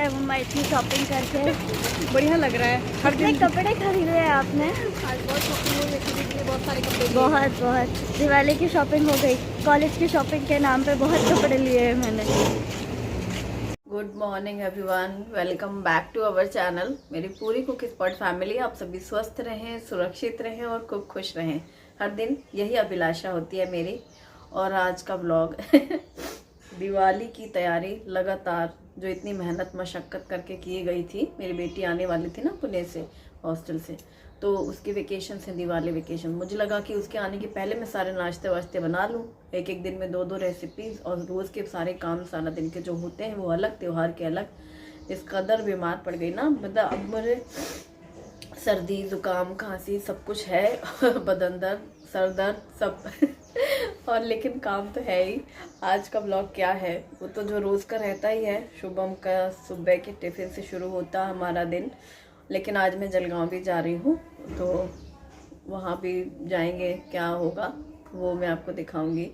मुंबई इतनी शॉपिंग करके बढ़िया लग रहा है। हर कितने दिन कपड़े खरीदे हैं आपने? आज बहुत शॉपिंग हो गई, बहुत सारे कपड़े लिए। बहुत दिवाली की शॉपिंग हो गई, कॉलेज की शॉपिंग के नाम पे बहुत कपड़े लिए हैं मैंने। Good morning everyone, welcome back to our channel. मेरी पूरी कुक स्पॉट फैमिली, आप सभी स्वस्थ रहें, सुरक्षित रहें और खूब खुश रहें। हर दिन यही अभिलाषा होती है मेरी। और आज का व्लॉग दिवाली की तैयारी लगातार, जो इतनी मेहनत मशक्क़त करके की गई थी। मेरी बेटी आने वाली थी ना पुणे से, हॉस्टल से, तो उसके वेकेशन से, दिवाली वेकेशन, मुझे लगा कि उसके आने के पहले मैं सारे नाश्ते वाश्ते बना लूँ। एक एक दिन में दो दो रेसिपीज़, और रोज़ के सारे काम सारा दिन के जो होते हैं वो अलग, त्यौहार के अलग। इस कदर बीमार पड़ गई ना, मतलब अब मुझे सर्दी ज़ुकाम खांसी सब कुछ है बदन दर्द, सर दर्द सब और लेकिन काम तो है ही। आज का ब्लॉग क्या है, वो तो जो रोज़ का रहता ही है। शुभम का सुबह के टिफ़िन से शुरू होता हमारा दिन। लेकिन आज मैं जलगांव भी जा रही हूँ, तो वहाँ भी जाएंगे, क्या होगा वो मैं आपको दिखाऊंगी।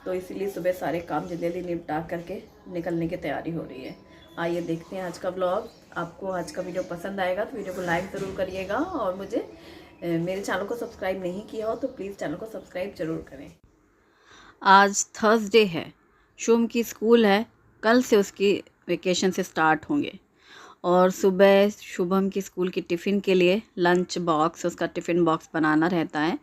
तो इसीलिए सुबह सारे काम जल्दी जल्दी निपटा करके निकलने की तैयारी हो रही है। आइए देखते हैं आज का ब्लॉग। आपको आज का वीडियो पसंद आएगा तो वीडियो को लाइक ज़रूर करिएगा, और मुझे मेरे चैनल को सब्सक्राइब नहीं किया हो तो प्लीज़ चैनल को सब्सक्राइब ज़रूर करें। आज थर्सडे है, शुभम की स्कूल है, कल से उसकी वेकेशन से स्टार्ट होंगे। और सुबह शुभम की स्कूल की टिफ़िन के लिए लंच बॉक्स, उसका टिफ़िन बॉक्स बनाना रहता है।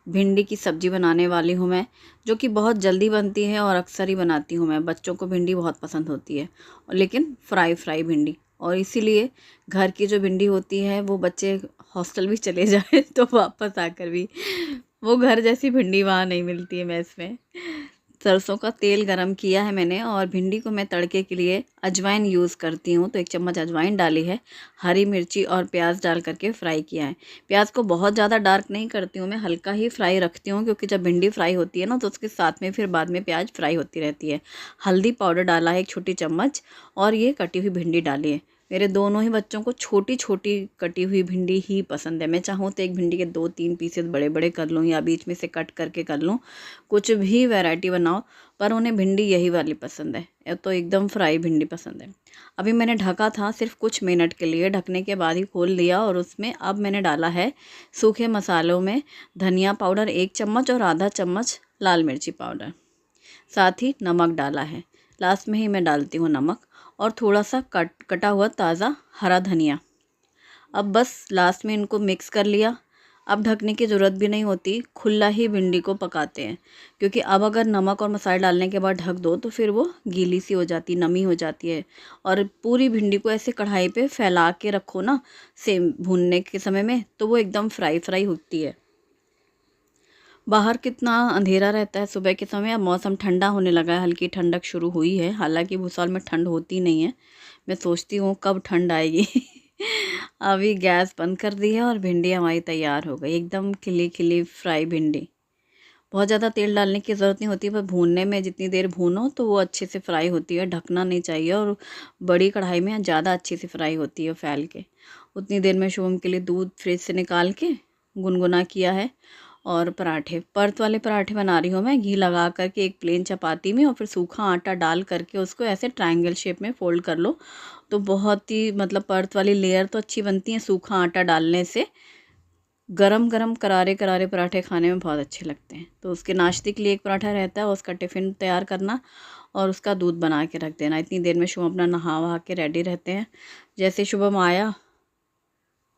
भिंडी की सब्ज़ी बनाने वाली हूँ मैं, जो कि बहुत जल्दी बनती है और अक्सर ही बनाती हूँ मैं। बच्चों को भिंडी बहुत पसंद होती है, लेकिन फ्राई भिंडी। और इसीलिए घर की जो भिंडी होती है वो बच्चे हॉस्टल भी चले जाए तो वापस आकर भी वो घर जैसी भिंडी वहाँ नहीं मिलती है मेस में। सरसों का तेल गरम किया है मैंने, और भिंडी को मैं तड़के के लिए अजवाइन यूज़ करती हूँ, तो 1 चम्मच अजवाइन डाली है। हरी मिर्ची और प्याज डाल करके फ्राई किया है। प्याज को बहुत ज़्यादा डार्क नहीं करती हूँ मैं, हल्का ही फ्राई रखती हूँ, क्योंकि जब भिंडी फ्राई होती है ना तो उसके साथ में फिर बाद में प्याज फ्राई होती रहती है। हल्दी पाउडर डाला है 1 छोटी चम्मच, और ये कटी हुई भिंडी डाली है। मेरे दोनों ही बच्चों को छोटी छोटी कटी हुई भिंडी ही पसंद है। मैं चाहूँ तो एक भिंडी के 2-3 पीसेस बड़े बड़े कर लूँ, या बीच में से कट करके कर लूँ, कुछ भी वैरायटी बनाओ, पर उन्हें भिंडी यही वाली पसंद है, तो एकदम फ्राई भिंडी पसंद है। अभी मैंने ढका था सिर्फ कुछ मिनट के लिए, ढकने के बाद ही खोल दिया, और उसमें अब मैंने डाला है सूखे मसालों में धनिया पाउडर 1 चम्मच और आधा चम्मच लाल मिर्ची पाउडर, साथ ही नमक डाला है। लास्ट में ही मैं डालती हूँ नमक, और थोड़ा सा कटा हुआ ताज़ा हरा धनिया। अब बस लास्ट में इनको मिक्स कर लिया। अब ढकने की ज़रूरत भी नहीं होती, खुला ही भिंडी को पकाते हैं, क्योंकि अब अगर नमक और मसाले डालने के बाद ढक दो तो फिर वो गीली सी हो जाती, नमी हो जाती है। और पूरी भिंडी को ऐसे कढ़ाई पे फैला के रखो ना, सेम भूनने के समय में, तो वो एकदम फ्राई होती है। बाहर कितना अंधेरा रहता है सुबह के समय। अब मौसम ठंडा होने लगा है, हल्की ठंडक शुरू हुई है। हालांकि भूसावल में ठंड होती नहीं है, मैं सोचती हूँ कब ठंड आएगी अभी गैस बंद कर दी है, और भिंडी हमारी तैयार हो गई, एकदम खिली खिली फ्राई भिंडी। बहुत ज़्यादा तेल डालने की ज़रूरत नहीं होती, पर भूनने में जितनी देर भूनो तो वो अच्छे से फ्राई होती है। ढकना नहीं चाहिए, और बड़ी कढ़ाई में ज़्यादा अच्छी से फ्राई होती है फैल के। उतनी देर में शुभम के लिए दूध फ्रिज से निकाल के गुनगुना किया है। और पराठे, परत वाले पराठे बना रही हूँ मैं, घी लगा करके एक प्लेन चपाती में, और फिर सूखा आटा डाल करके उसको ऐसे ट्रायंगल शेप में फ़ोल्ड कर लो, तो बहुत ही मतलब परत वाली लेयर तो अच्छी बनती है। सूखा आटा डालने से गरम गरम करारे करारे पराठे खाने में बहुत अच्छे लगते हैं। तो उसके नाश्ते के लिए एक पराठा रहता है, उसका टिफ़िन तैयार करना और उसका दूध बना के रख देना। इतनी देर में शुभम अपना नहा वहा के रेडी रहते हैं। जैसे शुभम आया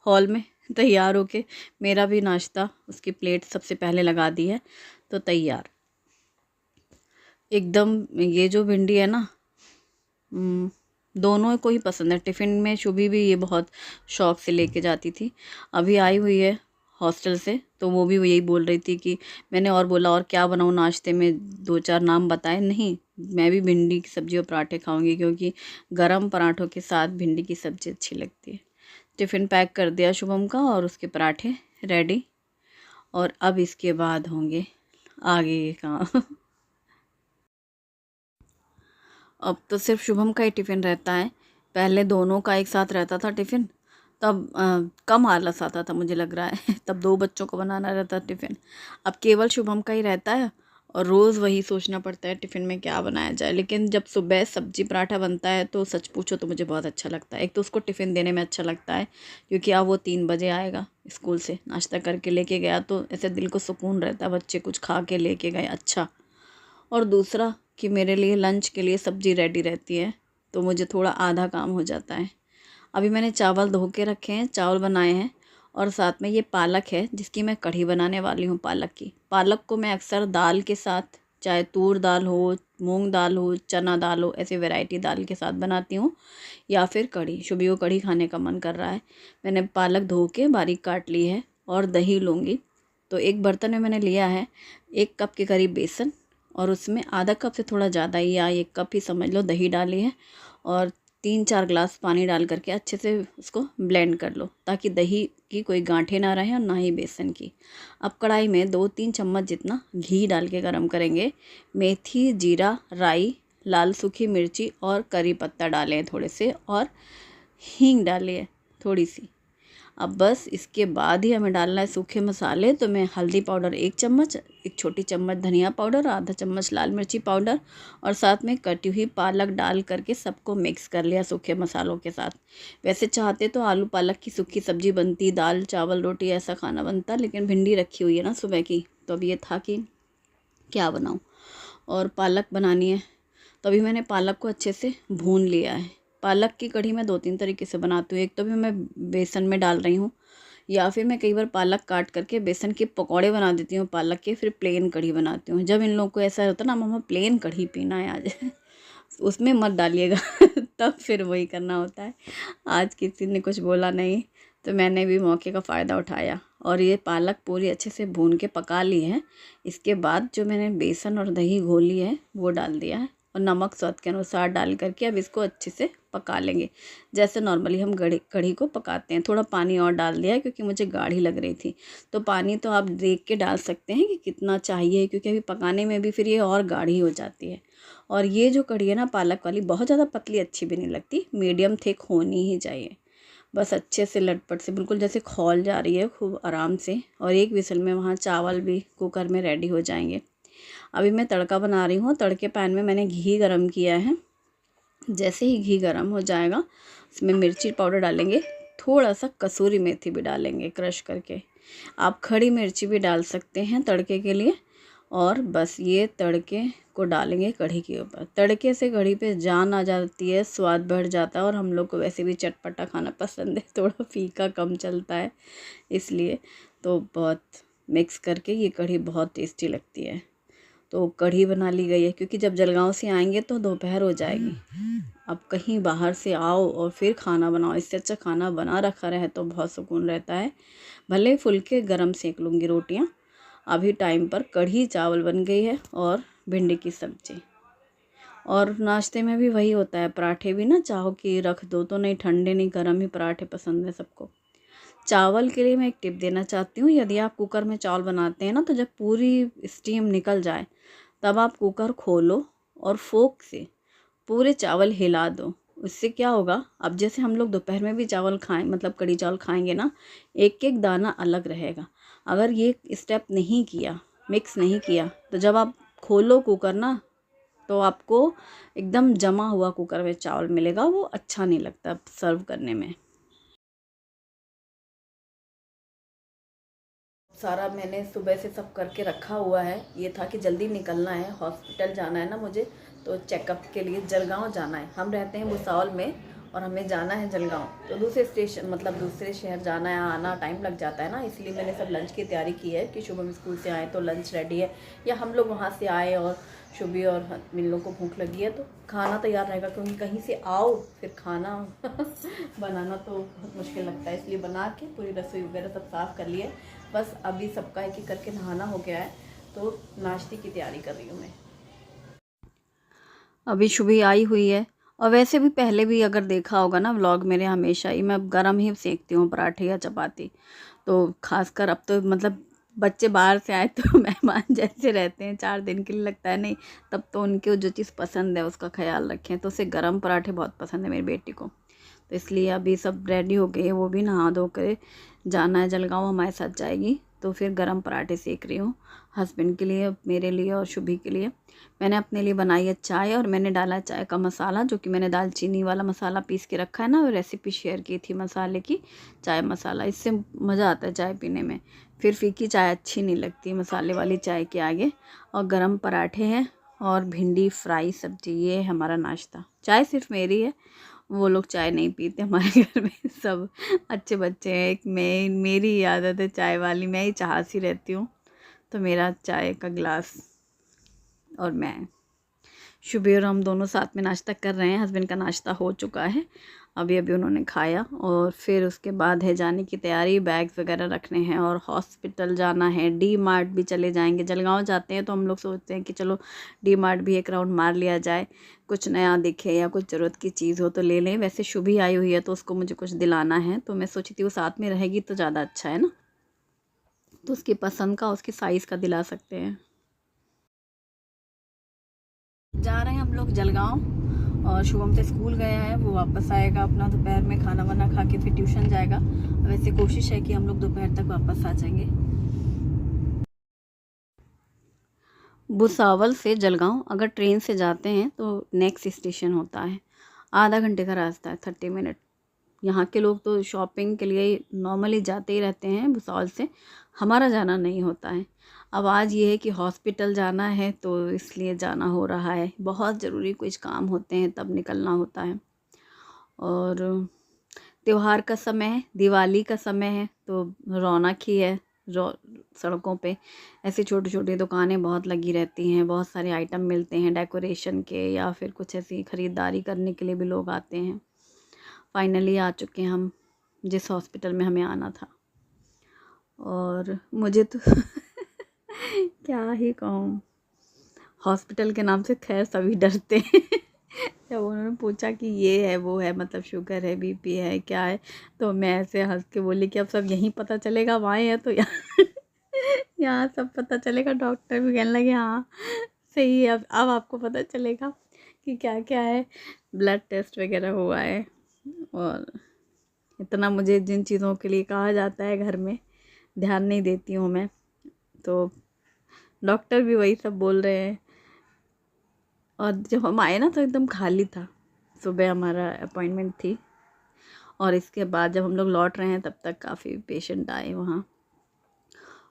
हॉल में तैयार होके, मेरा भी नाश्ता उसकी प्लेट सबसे पहले लगा दी है, तो तैयार एकदम। ये जो भिंडी है ना, दोनों को ही पसंद है। टिफ़िन में शुभी भी ये बहुत शौक़ से लेके जाती थी। अभी आई हुई है हॉस्टल से, तो वो भी यही बोल रही थी कि मैंने और बोला और क्या बनाऊँ नाश्ते में, 2-4 नाम बताए। नहीं, मैं भी भिंडी की सब्ज़ी और पराठे खाऊंगी, क्योंकि गरम पराठों के साथ भिंडी की सब्ज़ी अच्छी लगती है। टिफ़िन पैक कर दिया शुभम का, और उसके पराठे रेडी। और अब इसके बाद होंगे आगे ये काम अब तो सिर्फ शुभम का ही टिफ़िन रहता है। पहले दोनों का एक साथ रहता था टिफ़िन, तब कम आलस आता था मुझे लग रहा है तब 2 बच्चों को बनाना रहता टिफ़िन। अब केवल शुभम का ही रहता है, और रोज़ वही सोचना पड़ता है टिफ़िन में क्या बनाया जाए। लेकिन जब सुबह सब्जी पराठा बनता है तो सच पूछो तो मुझे बहुत अच्छा लगता है। एक तो उसको टिफ़िन देने में अच्छा लगता है क्योंकि अब वो 3 बजे आएगा स्कूल से, नाश्ता करके लेके गया तो ऐसे दिल को सुकून रहता है, बच्चे कुछ खा के लेके गए अच्छा। और दूसरा कि मेरे लिए लंच के लिए सब्ज़ी रेडी रहती है तो मुझे थोड़ा आधा काम हो जाता है। अभी मैंने चावल धो के रखे हैं, चावल बनाए हैं और साथ में ये पालक है जिसकी मैं कढ़ी बनाने वाली हूँ पालक की। पालक को मैं अक्सर दाल के साथ, चाहे तूर दाल हो, मूंग दाल हो, चना दाल हो, ऐसे वैरायटी दाल के साथ बनाती हूँ या फिर कढ़ी। शुभी को कढ़ी खाने का मन कर रहा है। मैंने पालक धो के बारीक काट ली है और दही लूँगी। तो एक बर्तन में मैंने लिया है 1 कप के करीब बेसन और उसमें आधा कप से थोड़ा ज़्यादा ही या 1 कप ही समझ लो दही डाली है और 3-4 ग्लास पानी डाल करके अच्छे से उसको ब्लेंड कर लो ताकि दही की कोई गांठें ना रहें और ना ही बेसन की। अब कढ़ाई में 2-3 चम्मच जितना घी डाल के गरम करेंगे। मेथी, जीरा, राई, लाल सूखी मिर्ची और करी पत्ता डाले हैं थोड़े से और हींग डाली है थोड़ी सी। अब बस इसके बाद ही हमें डालना है सूखे मसाले। तो मैं हल्दी पाउडर 1 चम्मच, 1 छोटी चम्मच धनिया पाउडर, आधा चम्मच लाल मिर्ची पाउडर और साथ में कटी हुई पालक डाल करके सबको मिक्स कर लिया सूखे मसालों के साथ। वैसे चाहते तो आलू पालक की सूखी सब्जी बनती, दाल चावल रोटी ऐसा खाना बनता, लेकिन भिंडी रखी हुई है ना सुबह की, तो अब ये था कि क्या बनाऊँ और पालक बनानी है। तो अभी मैंने पालक को अच्छे से भून लिया है। पालक की कढ़ी मैं 2-3 तरीके से बनाती हूँ। एक तो भी मैं बेसन में डाल रही हूँ या फिर मैं कई बार पालक काट करके बेसन के पकौड़े बना देती हूँ पालक के, फिर प्लेन कढ़ी बनाती हूँ। जब इन लोगों को ऐसा होता है ना मम्मा प्लेन कढ़ी पीना है आज उसमें मत डालिएगा तब फिर वही करना होता है। आज किसी ने कुछ बोला नहीं तो मैंने भी मौके का फ़ायदा उठाया और ये पालक पूरी अच्छे से भून के पका ली है। इसके बाद जो मैंने बेसन और दही घोली है वो डाल दिया है और नमक स्वाद के अनुसार डाल करके अब इसको अच्छे से पका लेंगे जैसे नॉर्मली हम कढ़ी को पकाते हैं। थोड़ा पानी और डाल दिया है क्योंकि मुझे गाढ़ी लग रही थी। तो पानी तो आप देख के डाल सकते हैं कि कितना चाहिए, क्योंकि अभी पकाने में भी फिर ये और गाढ़ी हो जाती है। और ये जो कढ़ी है ना पालक वाली, बहुत ज़्यादा पतली अच्छी भी नहीं लगती, मीडियम थिक होनी ही चाहिए। बस अच्छे से लटपट से बिल्कुल जैसे खौल जा रही है खूब आराम से। और 1 विसल में वहाँ चावल भी कुकर में रेडी हो जाएंगे। अभी मैं तड़का बना रही हूँ। तड़के पैन में मैंने घी गरम किया है। जैसे ही घी गरम हो जाएगा उसमें मिर्ची पाउडर डालेंगे, थोड़ा सा कसूरी मेथी भी डालेंगे क्रश करके। आप खड़ी मिर्ची भी डाल सकते हैं तड़के के लिए। और बस ये तड़के को डालेंगे कढ़ी के ऊपर। तड़के से कढ़ी पे जान आ जाती है, स्वाद बढ़ जाता है और हम लोग को वैसे भी चटपटा खाना पसंद है, थोड़ा फीका कम चलता है इसलिए। तो बहुत मिक्स करके ये कढ़ी बहुत टेस्टी लगती है। तो कढ़ी बना ली गई है क्योंकि जब जलगांव से आएंगे तो दोपहर हो जाएगी। अब कहीं बाहर से आओ और फिर खाना बनाओ, इससे अच्छा खाना बना रखा रहे तो बहुत सुकून रहता है। भले फुल्के गरम सेक लूँगी रोटियां। अभी टाइम पर कढ़ी चावल बन गई है और भिंडी की सब्ज़ी। और नाश्ते में भी वही होता है, पराठे भी ना चाहो कि रख दो तो नहीं, ठंडे नहीं गर्म ही पराठे पसंद है सबको। चावल के लिए मैं एक टिप देना चाहती हूँ। यदि आप कुकर में चावल बनाते हैं ना तो जब पूरी स्टीम निकल जाए तब आप कुकर खोलो और फोक से पूरे चावल हिला दो। उससे क्या होगा, अब जैसे हम लोग दोपहर में भी चावल खाएं, मतलब कढ़ी चावल खाएंगे ना, एक एक दाना अलग रहेगा। अगर ये स्टेप नहीं किया, मिक्स नहीं किया, तो जब आप खोलो कुकर ना तो आपको एकदम जमा हुआ कुकर में चावल मिलेगा, वो अच्छा नहीं लगता सर्व करने में। सारा मैंने सुबह से सब करके रखा हुआ है। ये था कि जल्दी निकलना है, हॉस्पिटल जाना है ना मुझे, तो चेकअप के लिए जलगांव जाना है। हम रहते हैं भुसावल में और हमें जाना है जलगांव, तो दूसरे स्टेशन मतलब दूसरे शहर जाना है, आना टाइम लग जाता है ना, इसलिए मैंने सब लंच की तैयारी की है कि शुभम स्कूल से आए तो लंच रेडी है, या हम लोग वहाँ से आए और शुभी और मिन लोग को भूख लगी है तो खाना तैयार रहेगा। क्योंकि कहीं से आओ फिर खाना बनाना तो बहुत मुश्किल लगता है, इसलिए बना के पूरी रसोई वगैरह सब साफ़ कर लिए। बस अभी सबका एक एक करके नहाना हो गया है तो नाश्ते की तैयारी कर रही हूँ मैं। अभी शुभी आई हुई है और वैसे भी पहले भी अगर देखा होगा ना व्लॉग मेरे, हमेशा ही मैं गरम ही सेकती हूँ पराठे या चपाती। तो खासकर अब तो मतलब बच्चे बाहर से आए तो मेहमान जैसे रहते हैं, 4 दिन के लिए लगता है नहीं, तब तो उनके जो चीज़ पसंद है उसका ख्याल रखें। तो उसे गरम पराठे बहुत पसंद है मेरी बेटी को, तो इसलिए अभी सब रेडी हो गए, वो भी नहा धो कर जाना है जलगांव, हमारे साथ जाएगी, तो फिर गरम पराठे सेक रही हूँ। हस्बैंड के लिए, मेरे लिए और शुभी के लिए। मैंने अपने लिए बनाई है चाय और मैंने डाला चाय का मसाला, जो कि मैंने दालचीनी वाला मसाला पीस के रखा है ना, वो रेसिपी शेयर की थी मसाले की, चाय मसाला। इससे मज़ा आता है चाय पीने में, फिर फीकी चाय अच्छी नहीं लगती मसाले वाली चाय के आगे। और गरम पराठे हैं और भिंडी फ्राई सब्जी, ये है हमारा नाश्ता। चाय सिर्फ मेरी है, वो लोग चाय नहीं पीते हमारे घर में, सब अच्छे बच्चे हैं। एक मेरी ही आदत है चाय वाली, मैं ही चाहती रहती हूँ, तो मेरा चाय का गिलास और मैं, शुभी और हम दोनों साथ में नाश्ता कर रहे हैं। हस्बैंड का नाश्ता हो चुका है, अभी अभी उन्होंने खाया, और फिर उसके बाद है जाने की तैयारी, बैग्स वगैरह रखने हैं और हॉस्पिटल जाना है। डी मार्ट भी चले जाएंगे, जलगांव जाते हैं तो हम लोग सोचते हैं कि चलो डी मार्ट भी एक राउंड मार लिया जाए, कुछ नया दिखे या कुछ ज़रूरत की चीज़ हो तो ले लें। वैसे शुभी आई हुई है तो उसको मुझे कुछ दिलाना है, तो मैं सोची थी वो साथ में रहेगी तो ज़्यादा अच्छा है ना, तो उसकी पसंद का, उसकी साइज़ का दिला सकते हैं। जा रहे हैं हम लोग जलगांव, और शुभम तो स्कूल गया है, वो वापस आएगा अपना दोपहर में खाना वाना खा के फिर ट्यूशन जाएगा। वैसे कोशिश है कि हम लोग दोपहर तक वापस आ जाएंगे। भुसावल से जलगांव अगर ट्रेन से जाते हैं तो नेक्स्ट स्टेशन होता है, आधा घंटे का रास्ता है, 30 मिनट। यहाँ के लोग तो शॉपिंग के लिए नॉर्मली जाते ही रहते हैं भुसावल से, हमारा जाना नहीं होता है। अब आज ये है कि हॉस्पिटल जाना है तो इसलिए जाना हो रहा है, बहुत ज़रूरी कुछ काम होते हैं तब निकलना होता है। और त्योहार का समय है, दिवाली का समय है, तो रौनक ही है। सड़कों पे ऐसी छोटी छोटी दुकानें बहुत लगी रहती हैं, बहुत सारे आइटम मिलते हैं डेकोरेशन के, या फिर कुछ ऐसी ख़रीदारी करने के लिए भी लोग आते हैं। फाइनली आ चुके हैं हम जिस हॉस्पिटल में हमें आना था, और मुझे तो क्या ही कहूँ, हॉस्पिटल के नाम से खैर सभी डरते हैं। जब उन्होंने पूछा कि ये है वो है, मतलब शुगर है, बीपी है, क्या है, तो मैं ऐसे हंस के बोली कि अब सब यहीं पता चलेगा, वहाँ है तो यहाँ यहाँ सब पता चलेगा। डॉक्टर भी कहने लगे हाँ सही है, अब आपको पता चलेगा कि क्या क्या है। ब्लड टेस्ट वगैरह हुआ है, और इतना मुझे जिन चीज़ों के लिए कहा जाता है घर में ध्यान नहीं देती हूँ मैं, तो डॉक्टर भी वही सब बोल रहे हैं। और जब हम आए ना तो एकदम खाली था, सुबह हमारा अपॉइंटमेंट थी, और इसके बाद जब हम लोग लौट रहे हैं तब तक काफ़ी पेशेंट आए वहाँ,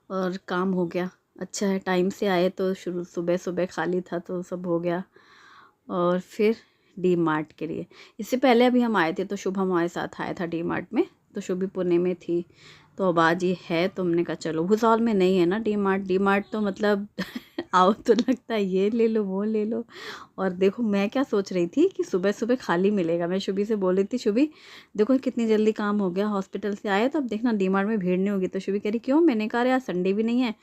और काम हो गया। अच्छा है टाइम से आए, तो शुरू सुबह सुबह खाली था तो सब हो गया। और फिर डी मार्ट के लिए, इससे पहले अभी हम आए थे तो शुभ हमारे साथ आया था डी मार्ट में, तो शुभ भी पुणे में थी, तो अब आज ये है, तो हमने कहा चलो। भुसावल में नहीं है ना डी मार्ट तो मतलब आओ तो लगता है ये ले लो वो ले लो। और देखो मैं क्या सोच रही थी कि सुबह सुबह खाली मिलेगा, मैं शुभी से बोल रही थी शुभी देखो कितनी जल्दी काम हो गया, हॉस्पिटल से आए तो अब देखना डी मार्ट में भीड़ नहीं होगी। तो शुभी कह रही क्यों, मैंने कहा यार संडे भी नहीं है,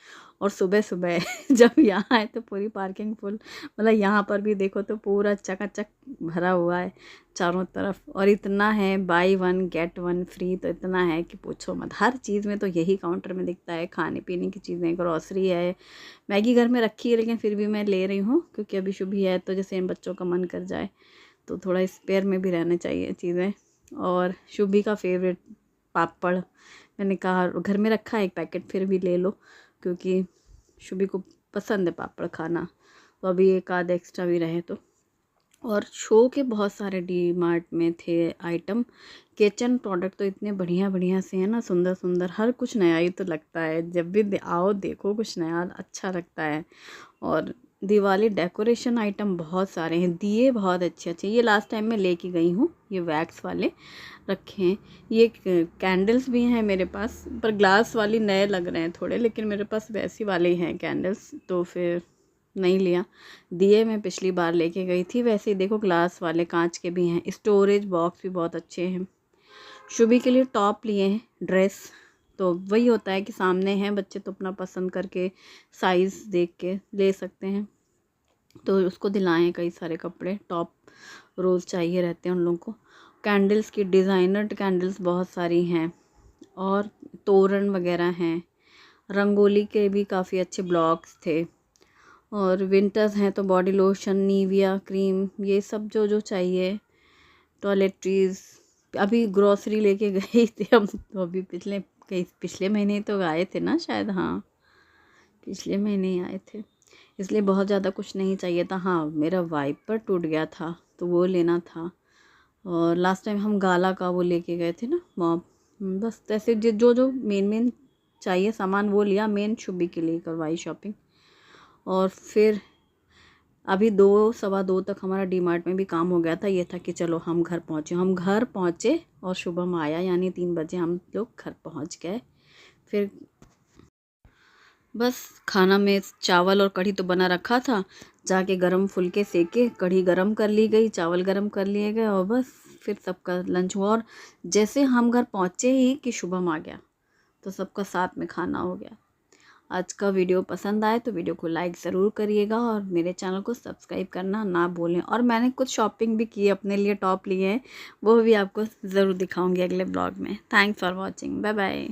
और सुबह सुबह जब यहाँ आए तो पूरी पार्किंग फुल, मतलब यहाँ पर भी देखो तो पूरा चकाचक भरा हुआ है चारों तरफ, और इतना है बाई 1 गेट 1 फ्री, तो इतना है कि पूछो मत। हर चीज़ में तो यही काउंटर में दिखता है, खाने पीने की चीज़ें, ग्रॉसरी है। मैगी घर में रखी है लेकिन फिर भी मैं ले रही हूँ क्योंकि अभी शुभी है, तो जैसे इन बच्चों का मन कर जाए तो थोड़ा स्पेयर में भी रहने चाहिए चीज़ें। और शुभी का फेवरेट पापड़, मैंने कहा घर में रखा है एक पैकेट, फिर भी ले लो क्योंकि शुभी को पसंद है पापड़ खाना, तो अभी एक आध एक्स्ट्रा भी रहे तो। और शो के बहुत सारे डी मार्ट में थे आइटम, किचन प्रोडक्ट तो इतने बढ़िया बढ़िया से हैं ना, सुंदर सुंदर, हर कुछ नया ही तो लगता है, जब भी आओ देखो कुछ नया अच्छा लगता है। और दिवाली डेकोरेशन आइटम बहुत सारे हैं, दिए बहुत अच्छे अच्छे, ये लास्ट टाइम मैं लेके गई हूँ, ये वैक्स वाले रखे हैं। ये कैंडल्स भी हैं मेरे पास, पर ग्लास वाली नए लग रहे हैं थोड़े, लेकिन मेरे पास वैसी वाले ही हैं कैंडल्स, तो फिर नहीं लिया। दिए मैं पिछली बार लेके गई थी, वैसे ही देखो ग्लास वाले कांच के भी हैं। स्टोरेज बॉक्स भी बहुत अच्छे हैं। शुभी के लिए टॉप लिए हैं, ड्रेस, तो वही होता है कि सामने हैं बच्चे तो अपना पसंद करके साइज़ देख के ले सकते हैं, तो उसको दिलाए हैं कई सारे कपड़े, टॉप रोज़ चाहिए रहते हैं उन लोगों को। कैंडल्स की डिज़ाइनर कैंडल्स बहुत सारी हैं, और तोरण वगैरह हैं, रंगोली के भी काफ़ी अच्छे ब्लॉक्स थे। और विंटर्स हैं तो बॉडी लोशन, निविया क्रीम, ये सब जो जो चाहिए, टॉयलेट्रीज़। अभी ग्रॉसरी लेके गए थे हम, तो अभी पिछले महीने तो आए थे ना शायद, हाँ पिछले महीने ही आए थे, इसलिए बहुत ज़्यादा कुछ नहीं चाहिए था। हाँ, मेरा वाइपर टूट गया था तो वो लेना था, और लास्ट टाइम हम गाला का वो लेके गए थे ना मॉप, बस ऐसे जो जो मेन चाहिए सामान वो लिया। मेन शुभी के लिए करवाई शॉपिंग। और फिर अभी 2 सवा 2 तक हमारा डीमार्ट में भी काम हो गया था। ये था कि चलो हम घर पहुँचे और शुभम आया, यानी 3 बजे हम लोग घर पहुँच गए। फिर बस खाना में चावल और कढ़ी तो बना रखा था, जाके गरम फुलके सेके कढ़ी गरम कर ली गई, चावल गरम कर लिए गए, और बस फिर सबका लंच हुआ। और जैसे हम घर पहुँचे ही कि शुभम आ गया, तो सबका साथ में खाना हो गया। आज का वीडियो पसंद आए तो वीडियो को लाइक ज़रूर करिएगा, और मेरे चैनल को सब्सक्राइब करना ना भूलें। और मैंने कुछ शॉपिंग भी की, अपने लिए टॉप लिए हैं, वो भी आपको ज़रूर दिखाऊंगी अगले ब्लॉग में। Thanks for watching, bye bye.